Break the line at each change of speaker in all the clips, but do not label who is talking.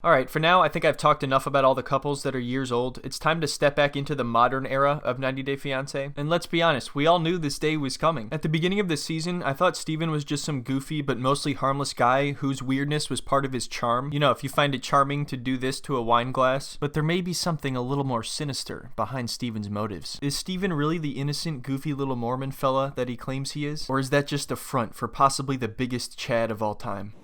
Alright, for now, I think I've talked enough about all the couples that are years old. It's time to step back into the modern era of 90 Day Fiancé. And let's be honest, we all knew this day was coming. At the beginning of the season, I thought Steven was just some goofy but mostly harmless guy whose weirdness was part of his charm. You know, if you find it charming to do this to a wine glass. But there may be something a little more sinister behind Steven's motives. Is Steven really the innocent, goofy little Mormon fella that he claims he is? Or is that just a front for possibly the biggest Chad of all time?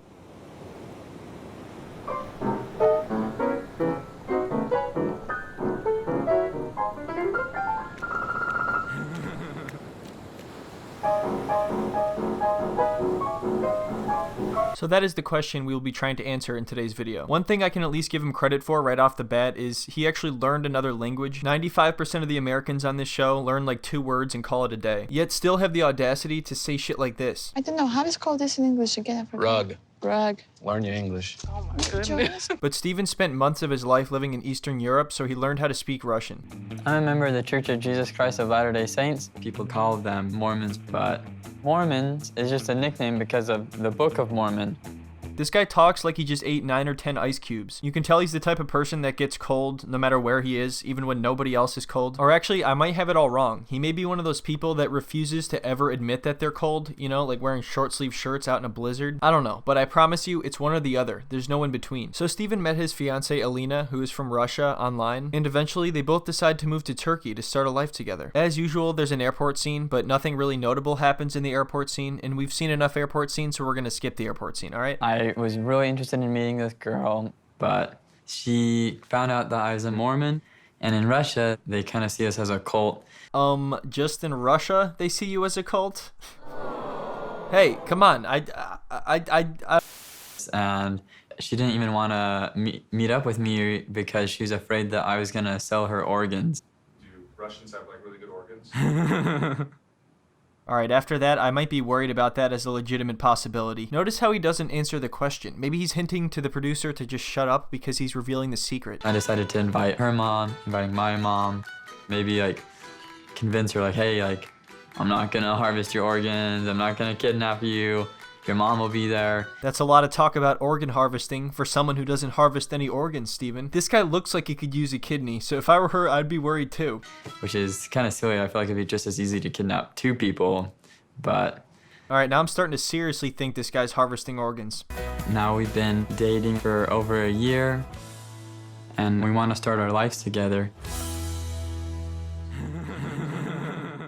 So that is the question we will be trying to answer in today's video. One thing I can at least give him credit for right off the bat is he actually learned another language. 95% of the Americans on this show learn like 2 words and call it a day, yet still have the audacity to say shit like this.
I don't know, how does call this in English again? I forgot.
Rug.
Rug.
Learn your English.
Oh my goodness.
But Steven spent months of his life living in Eastern Europe, so he learned how to speak Russian.
I'm a member of the Church of Jesus Christ of Latter-day Saints. People call them Mormons, but Mormons is just a nickname because of the Book of Mormon.
This guy talks like he just ate 9 or 10 ice cubes. You can tell he's the type of person that gets cold no matter where he is, even when nobody else is cold. Or actually, I might have it all wrong. He may be one of those people that refuses to ever admit that they're cold, you know, like wearing short sleeve shirts out in a blizzard. I don't know, but I promise you, it's one or the other. There's no in between. So Steven met his fiancée Alina, who is from Russia, online, and eventually they both decide to move to Turkey to start a life together. As usual, there's an airport scene, but nothing really notable happens in the airport scene, and we've seen enough airport scenes, so we're gonna skip the airport scene, alright?
I was really interested in meeting this girl, but she found out that I was a Mormon, and in Russia, they kind of see us as a cult.
Just in Russia, they see you as a cult? Hey, come on,
And she didn't even want to meet up with me because she was afraid that I was going to sell her organs.
Do Russians have, like, really good organs?
Alright, after that, I might be worried about that as a legitimate possibility. Notice how he doesn't answer the question. Maybe he's hinting to the producer to just shut up because he's revealing the secret.
I decided to invite her mom, inviting my mom, maybe like convince her like, hey, like, I'm not gonna harvest your organs, I'm not gonna kidnap you, your mom will be there.
That's a lot of talk about organ harvesting for someone who doesn't harvest any organs, Steven. This guy looks like he could use a kidney, so if I were her, I'd be worried too.
Which is kind of silly. I feel like it'd be just as easy to kidnap 2 people, but...
Alright, now I'm starting to seriously think this guy's harvesting organs.
Now we've been dating for over a year, and we want to start our lives together.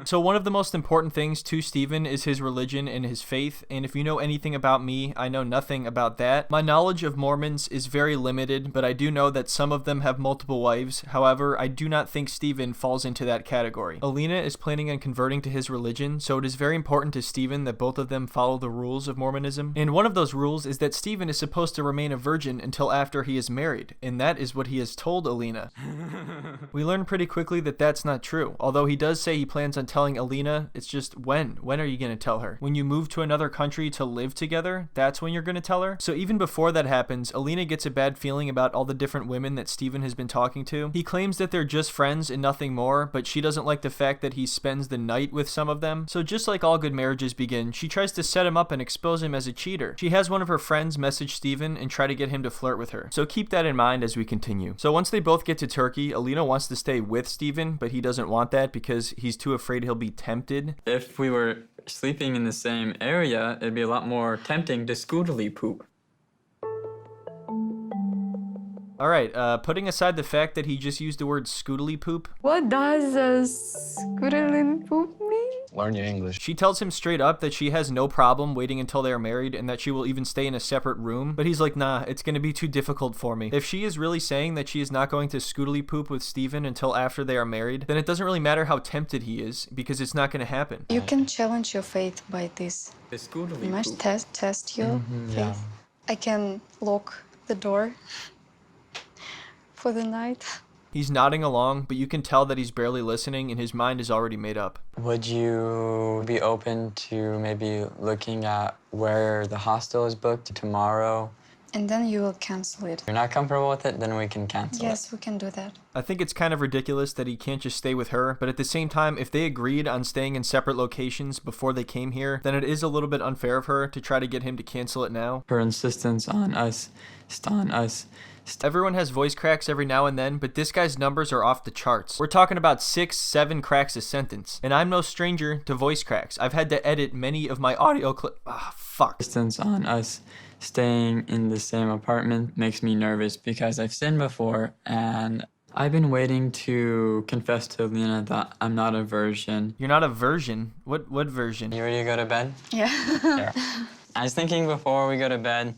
So one of the most important things to Steven is his religion and his faith, and if you know anything about me, I know nothing about that. My knowledge of Mormons is very limited, but I do know that some of them have multiple wives. However, I do not think Steven falls into that category. Alina is planning on converting to his religion, so it is very important to Steven that both of them follow the rules of Mormonism. And one of those rules is that Steven is supposed to remain a virgin until after he is married, and that is what he has told Alina. We learn pretty quickly that that's not true, although he does say he plans on telling Alina. It's just when are you going to tell her? When you move to another country to live together, that's when you're going to tell her? So even before that happens, Alina gets a bad feeling about all the different women that Steven has been talking to. He claims that they're just friends and nothing more, but she doesn't like the fact that he spends the night with some of them. So just like all good marriages begin, she tries to set him up and expose him as a cheater. She has one of her friends message Steven and try to get him to flirt with her. So keep that in mind as we continue. So once they both get to Turkey, Alina wants to stay with Steven, but he doesn't want that because he's too afraid he'll be tempted.
If we were sleeping in the same area, it'd be a lot more tempting to scootily poop.
Alright, putting aside the fact that he just used the word scootily poop.
What does scootling poop mean?
Learn your English.
She tells him straight up that she has no problem waiting until they are married and that she will even stay in a separate room, but he's like, nah, it's gonna be too difficult for me. If she is really saying that she is not going to scootily poop with Steven until after they are married, then it doesn't really matter how tempted he is, because it's not gonna happen.
You can challenge your faith by this.
The scootily
You must
poop.
test your faith.
Yeah.
I can lock the door for the night.
He's nodding along, but you can tell that he's barely listening and his mind is already made up.
Would you be open to maybe looking at where the hostel is booked tomorrow?
And then you will cancel it.
If you're not comfortable with it, then we can cancel it.
Yes, we can do that.
I think it's kind of ridiculous that he can't just stay with her, but at the same time, if they agreed on staying in separate locations before they came here, then it is a little bit unfair of her to try to get him to cancel it now.
Her insistence on us
Everyone has voice cracks every now and then, but this guy's numbers are off the charts. We're talking about 6, 7 cracks a sentence. And I'm no stranger to voice cracks. I've had to edit many of my audio clips. Fuck.
Distance on us staying in the same apartment makes me nervous because I've sinned before, and I've been waiting to confess to Lena that I'm not a virgin.
You're not a virgin? What version?
You ready to go to bed?
Yeah.
Yeah. I was thinking before we go to bed,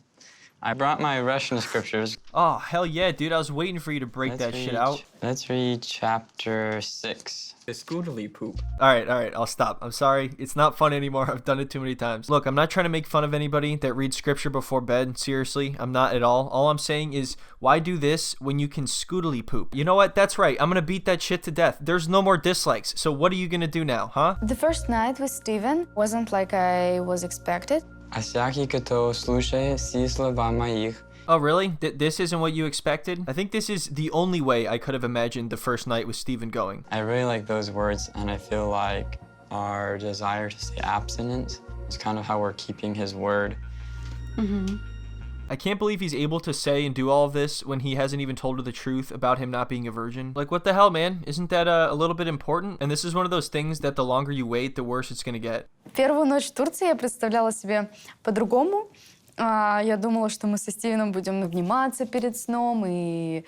I brought my Russian scriptures.
Oh, hell yeah, dude. I was waiting for you to break that shit out.
Let's read chapter 6.
The scootily poop.
All right, I'll stop. I'm sorry. It's not fun anymore. I've done it too many times. Look, I'm not trying to make fun of anybody that reads scripture before bed. Seriously, I'm not at all. All I'm saying is, why do this when you can scootily poop? You know what? That's right. I'm gonna beat that shit to death. There's no more dislikes. So what are you gonna do now, huh?
The first night with Steven wasn't like I was expected.
А всякий, кто слушает все слова моих.
Oh, really? This isn't what you expected? I think this is the only way I could have imagined the first night with Steven going.
I really like those words, and I feel like our desire to stay abstinent is kind of how we're keeping his word.
I can't believe he's able to say and do all of this when he hasn't even told her the truth about him not being a virgin. Like, what the hell, man? Isn't that a little bit important? And this is one of those things that the longer you wait, the worse it's gonna get.
Первую ночь в Турции я представляла себе по-другому. Я думала, что мы со Стивеном будем обниматься перед сном, и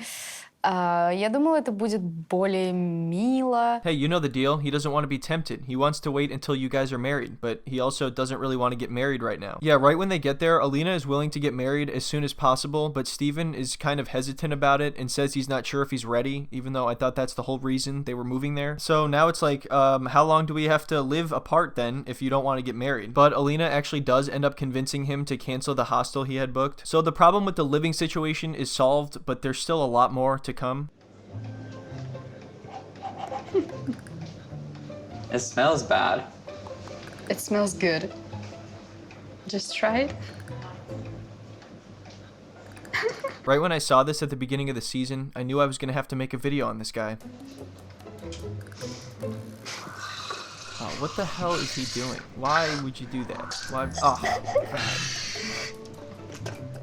я думала, это будет более мило.
Hey, you know the deal. He doesn't want to be tempted. He wants to wait until you guys are married, but he also doesn't really want to get married right now. Yeah, right when they get there, Alina is willing to get married as soon as possible, but Steven is kind of hesitant about it and says he's not sure if he's ready, even though I thought that's the whole reason they were moving there. So now it's like, how long do we have to live apart then if you don't want to get married? But Alina actually does end up convincing him to cancel the hostel he had booked. So the problem with the living situation is solved, but there's still a lot more to come.
It smells bad.
It smells good. Just try it.
Right when I saw this at the beginning of the season, I knew I was going to have to make a video on this guy. Oh, what the hell is he doing? Why would you do that? Why? Oh, God.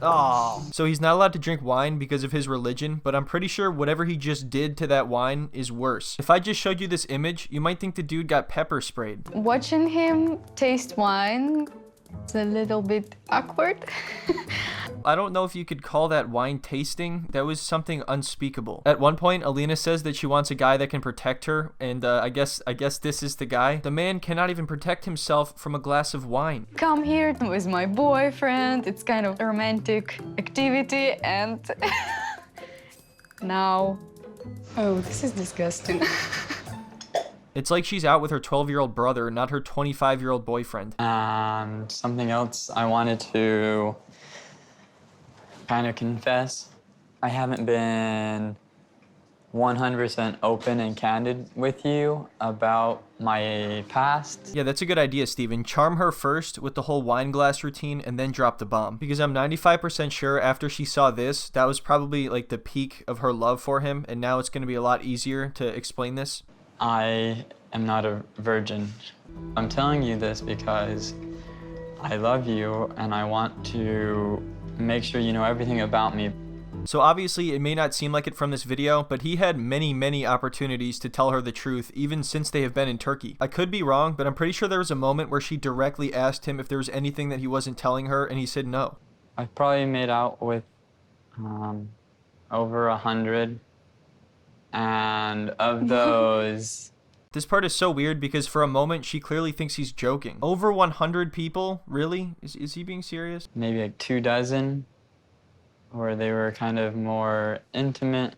Oh. So he's not allowed to drink wine because of his religion, but I'm pretty sure whatever he just did to that wine is worse. If I just showed you this image, you might think the dude got pepper sprayed.
Watching him taste wine, it's a little bit awkward.
I don't know if you could call that wine tasting. That was something unspeakable. At one point, Alina says that she wants a guy that can protect her, and I guess this is the guy. The man cannot even protect himself from a glass of wine.
Come here with my boyfriend. It's kind of a romantic activity, and now.
Oh, this is disgusting.
It's like she's out with her 12-year-old brother, not her 25-year-old boyfriend.
And something else I wanted to kind of confess. I haven't been 100% open and candid with you about my past.
Yeah, that's a good idea, Steven. Charm her first with the whole wine glass routine and then drop the bomb. Because I'm 95% sure after she saw this, that was probably like the peak of her love for him, and now it's going to be a lot easier to explain this.
I am not a virgin. I'm telling you this because I love you and I want to make sure you know everything about me.
So obviously it may not seem like it from this video, but he had many opportunities to tell her the truth even since they have been in Turkey. I could be wrong, but I'm pretty sure there was a moment where she directly asked him if there was anything that he wasn't telling her, and he said no.
I've probably made out with over 100, and of those...
This part is so weird because for a moment she clearly thinks he's joking. Over 100 people? Really? Is he being serious?
Maybe like 24, where they were kind of more intimate,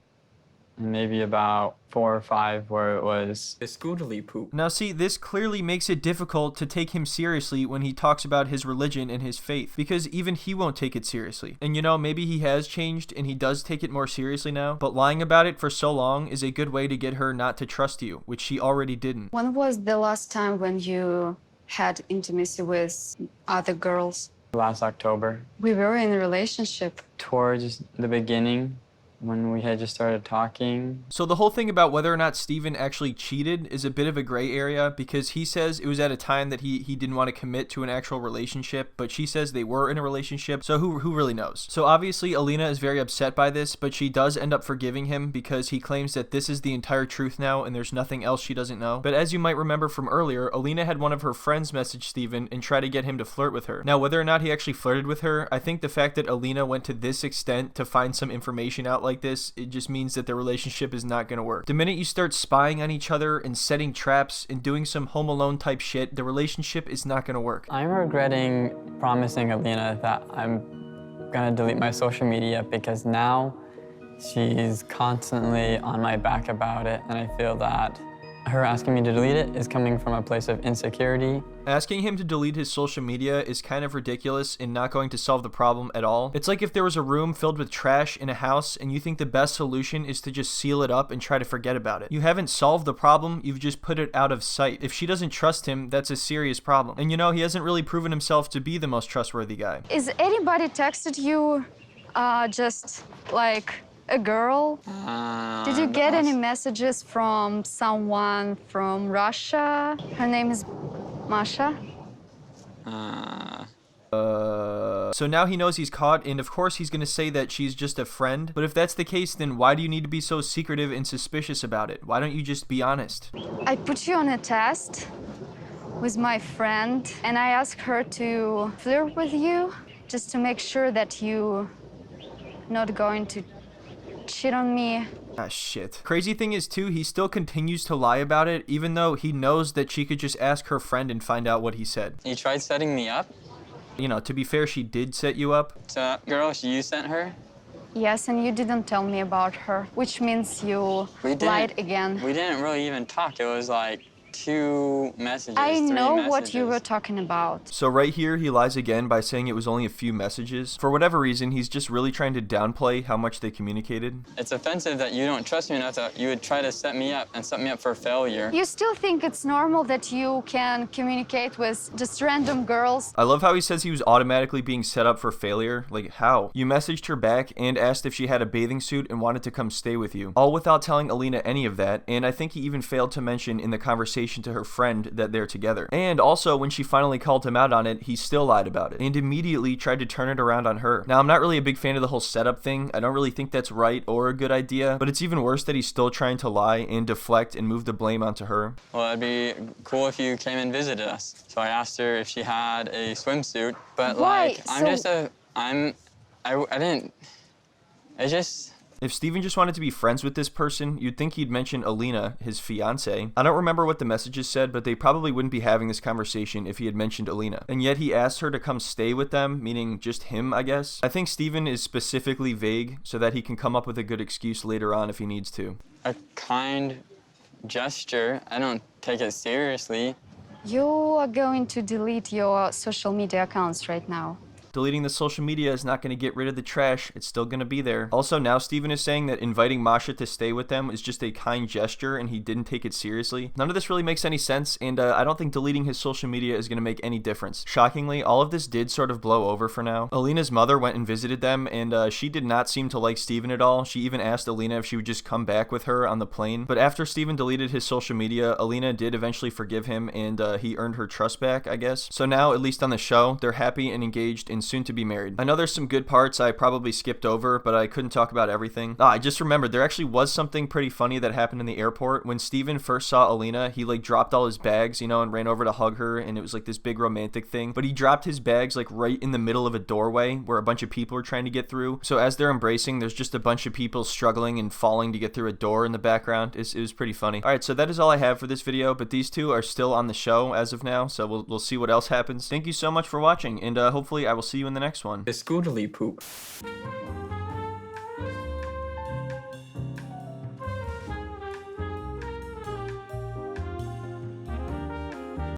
and maybe about 4 or 5 where it was the scootily poop.
Now see, this clearly makes it difficult to take him seriously when he talks about his religion and his faith, because even he won't take it seriously. And you know, maybe he has changed and he does take it more seriously now, but lying about it for so long is a good way to get her not to trust you, which she already didn't.
When was the last time when you had intimacy with other girls?
Last October.
We were in a relationship.
Towards the beginning, when we had just started talking.
So the whole thing about whether or not Steven actually cheated is a bit of a gray area, because he says it was at a time that he didn't want to commit to an actual relationship, but she says they were in a relationship, so who really knows? So obviously Alina is very upset by this, but she does end up forgiving him because he claims that this is the entire truth now and there's nothing else she doesn't know. But as you might remember from earlier, Alina had one of her friends message Steven and try to get him to flirt with her. Now whether or not he actually flirted with her, I think the fact that Alina went to this extent to find some information out like this, it just means that the relationship is not going to work. The minute you start spying on each other and setting traps and doing some Home Alone type shit, the relationship is not going to work.
I'm regretting promising Alina that I'm gonna delete my social media, because now she's constantly on my back about it, and I feel that her asking me to delete it is coming from a place of insecurity.
Asking him to delete his social media is kind of ridiculous and not going to solve the problem at all. It's like if there was a room filled with trash in a house and you think the best solution is to just seal it up and try to forget about it. You haven't solved the problem, you've just put it out of sight. If she doesn't trust him, that's a serious problem. And you know, he hasn't really proven himself to be the most trustworthy guy.
Is anybody texted you just like a girl? Did you get any messages from someone from Russia? Her name is Masha.
So now he knows he's caught, and of course he's gonna say that she's just a friend. But if that's the case, then why do you need to be so secretive and suspicious about it? Why don't you just be honest?
I put you on a test with my friend, and I asked her to flirt with you just to make sure that you not going to cheat on me.
Ah, shit. Crazy thing is, too, he still continues to lie about it, even though he knows that she could just ask her friend and find out what he said.
You tried setting me up?
You know, to be fair, she did set you up.
So, girl, you sent her?
Yes, and you didn't tell me about her, which means you lied again.
We didn't really even talk. It was like 2 messages,
I
3
know
messages.
what you were talking about.
So right here, he lies again by saying it was only a few messages. For whatever reason, he's just really trying to downplay how much they communicated.
It's offensive that you don't trust me enough that you would try to set me up and set me up for failure.
You still think it's normal that you can communicate with just random girls?
I love how he says he was automatically being set up for failure. Like, how? You messaged her back and asked if she had a bathing suit and wanted to come stay with you, all without telling Alina any of that, and I think he even failed to mention in the conversation to her friend that they're together. And also, when she finally called him out on it, he still lied about it and immediately tried to turn it around on her. Now, I'm not really a big fan of the whole setup thing. I don't really think that's right or a good idea, but it's even worse that he's still trying to lie and deflect and move the blame onto her.
Well, it'd be cool if you came and visited us. So I asked her if she had a swimsuit, but
Why?
If Steven just wanted to be friends with this person, you'd think he'd mention Alina, his fiancé. I don't remember what the messages said, but they probably wouldn't be having this conversation if he had mentioned Alina. And yet he asked her to come stay with them, meaning just him, I guess. I think Steven is specifically vague so that he can come up with a good excuse later on if he needs to.
A kind gesture. I don't take it seriously.
You are going to delete your social media accounts right now.
Deleting the social media is not going to get rid of the trash. It's still going to be there. Also, now Steven is saying that inviting Masha to stay with them is just a kind gesture and he didn't take it seriously. None of this really makes any sense, and I don't think deleting his social media is going to make any difference. Shockingly, all of this did sort of blow over for now. Alina's mother went and visited them, and she did not seem to like Steven at all. She even asked Alina if she would just come back with her on the plane. But after Steven deleted his social media, Alina did eventually forgive him, and he earned her trust back, I guess. So now, at least on the show, they're happy and engaged and soon to be married. I know there's some good parts I probably skipped over, but I couldn't talk about everything. I just remembered there actually was something pretty funny that happened in the airport. When Steven first saw Alina, he like dropped all his bags, you know, and ran over to hug her, and it was like this big romantic thing. But he dropped his bags like right in the middle of a doorway where a bunch of people are trying to get through. So as they're embracing, there's just a bunch of people struggling and falling to get through a door in the background. It was pretty funny. Alright, so that is all I have for this video, but these two are still on the show as of now, so we'll see what else happens. Thank you so much for watching, and hopefully I will see you in the next one.
The Scoodly poop.